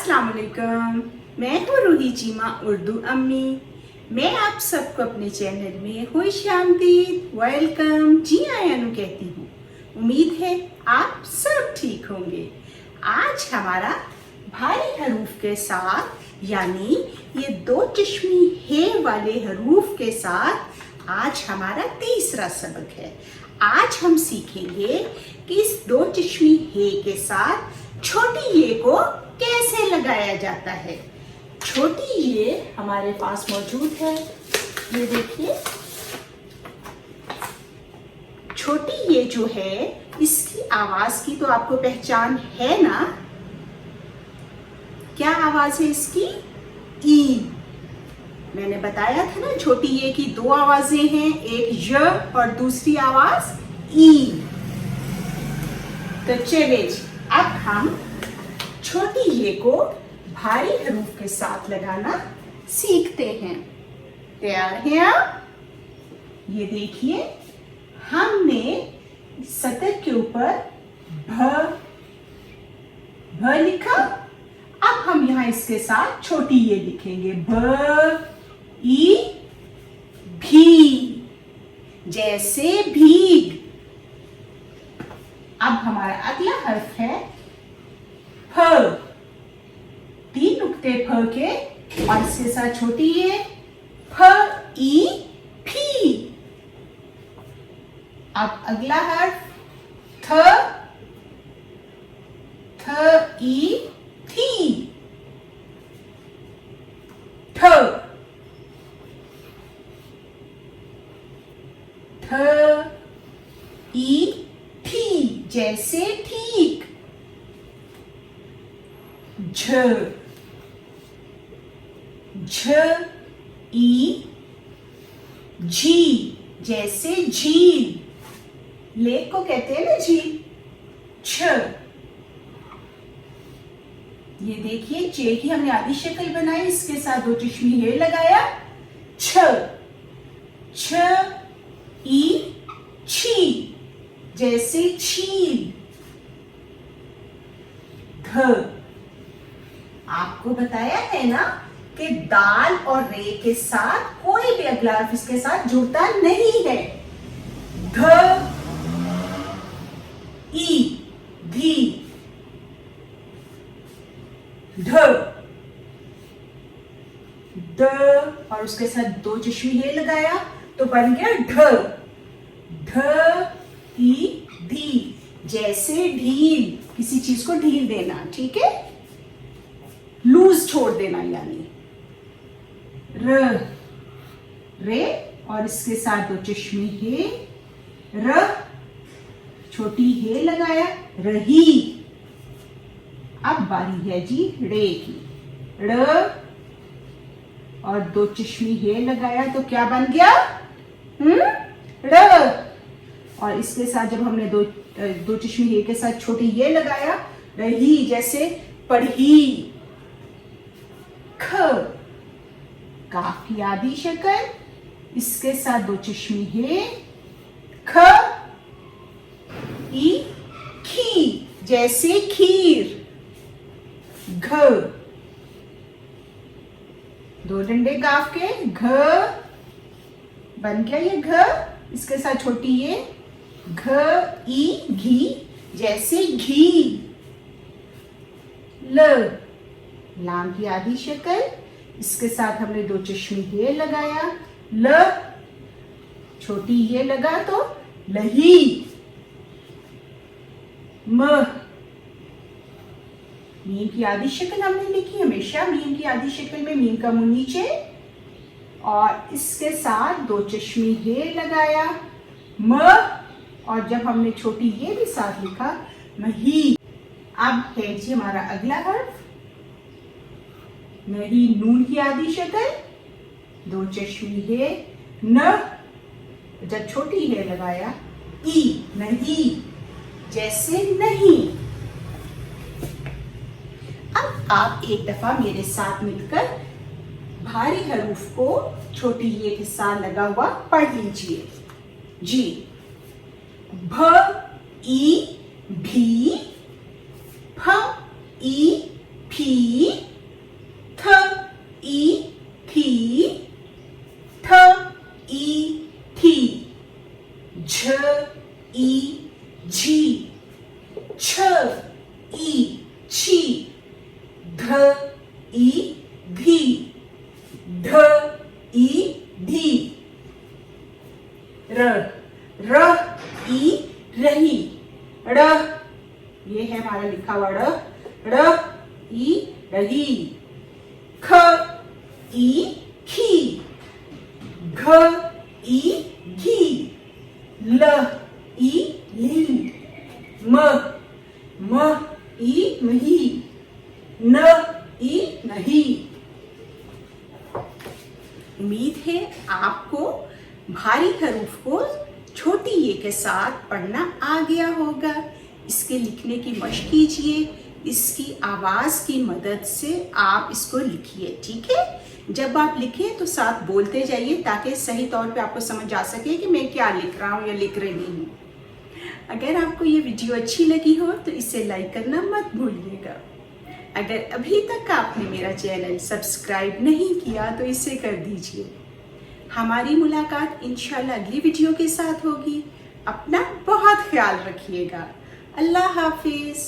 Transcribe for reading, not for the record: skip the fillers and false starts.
अस्सलाम वालेकुम। मैं हूँ रूही चीमा उर्दू अम्मी। मैं आप सबको अपने चैनल में खुश आमदीद, वेलकम, जी आयानु कहती हूँ। उम्मीद है आप सब ठीक होंगे। आज हमारा भारी हरूफ के साथ यानी ये दो चश्मी हे वाले हरूफ के साथ आज हमारा तीसरा सबक है। आज हम सीखेंगे कि इस दो चश्मी हे के साथ छोटी ये को कैसे लगाया जाता है। छोटी ये हमारे पास मौजूद है, ये देखिए। छोटी ये जो है इसकी आवाज की तो आपको पहचान है ना। क्या आवाज है इसकी? ई। मैंने बताया था ना छोटी ये की दो आवाजें हैं, एक य और दूसरी आवाज ई। तो चलिए अब हम छोटी ये को भारी हरूफ के साथ लगाना सीखते हैं। तैयार हैं आप? ये देखिए हमने सतर के ऊपर भ लिखा। अब हम यहाँ इसके साथ छोटी ये लिखेंगे ब ई भी, जैसे भीग। अब हमारा अगला हर्फ है फ। तीन नुक्ते फ के और इसके साथ छोटी ये फ ई भी। अब अगला हर्फ थ। थ ई थी, ठ। थ ई थी, जैसे ठीक। झ। झ ई झी, जैसे झील। लेक को कहते हैं ना झील। छ। ये देखिए चे की हमने आधी शक्ल बनाई, इसके साथ दो चश्मी हे लगाया। छ। छ ई छी, जैसे छील। ध। आपको बताया है ना कि दाल और रे के साथ कोई भी अगला हर्फ इसके साथ जुड़ता नहीं है। ध ई धी, ढ। द और उसके साथ दो चश्मी हे लगाया तो बन गया ढ। ढ ई धी, जैसे ढील। किसी चीज को ढील देना, ठीक है, लूज छोड़ देना यानी। र। रे और इसके साथ दो चश्मी हे, र। छोटी हे लगाया, रही। अब बारी है जी रे की। ड़ और दो चश्मी हे लगाया तो क्या बन गया? ड़। और इसके साथ जब हमने दो चश्मी हे के साथ छोटी ये लगाया, रही, जैसे पढ़ी। ख। काफ की आधी शक्ल, इसके साथ दो चश्मी हे, ख ई खी, जैसे खीर। घ। दो डंडे गाफ के, घ। बन गया ये घ, इसके साथ छोटी ये घ ई घी, जैसे घी। ल। लाम की आधी शक्ल, इसके साथ हमने दो चश्मी हे लगाया। ल। छोटी ये लगा तो लही। म। मीम की आधी शक्ल हमने लिखी। हमेशा मीम की आधी शक्ल में मीम का मुंह नीचे और इसके साथ दो चश्मी हे लगाया। म और जब हमने छोटी ये भी साथ लिखा, मही। अब है जी हमारा अगला हर्फ नहीं। नून की आधी शक्ल, दो चश्मी हे, न। जब छोटी हे लगाया, ई, नहीं, जैसे नहीं। अब आप एक दफा मेरे साथ मिलकर भारी हरूफ को छोटी ये के साथ लगा हुआ पढ़ लीजिए जी। भ ई भी, फ ई भी, ई रही। ख ई खी, घ ई घी, ल ई ली, म ई मही, न ई नहीं। उम्मीद है आपको भारी हरूफ को छोटी ये के साथ पढ़ना आ गया होगा। इसके लिखने की मशक कीजिए, इसकी आवाज़ की मदद से आप इसको लिखिए, ठीक है। जब आप लिखें तो साथ बोलते जाइए ताकि सही तौर पे आपको समझ आ सके कि मैं क्या लिख रहा हूँ या लिख रही हूँ। अगर आपको ये वीडियो अच्छी लगी हो तो इसे लाइक करना मत भूलिएगा। अगर अभी तक आपने मेरा चैनल सब्सक्राइब नहीं किया तो इसे कर दीजिए। हमारी मुलाकात इंशाल्लाह अगली वीडियो के साथ होगी। अपना बहुत ख्याल रखिएगा। अल्लाह हाफिज़।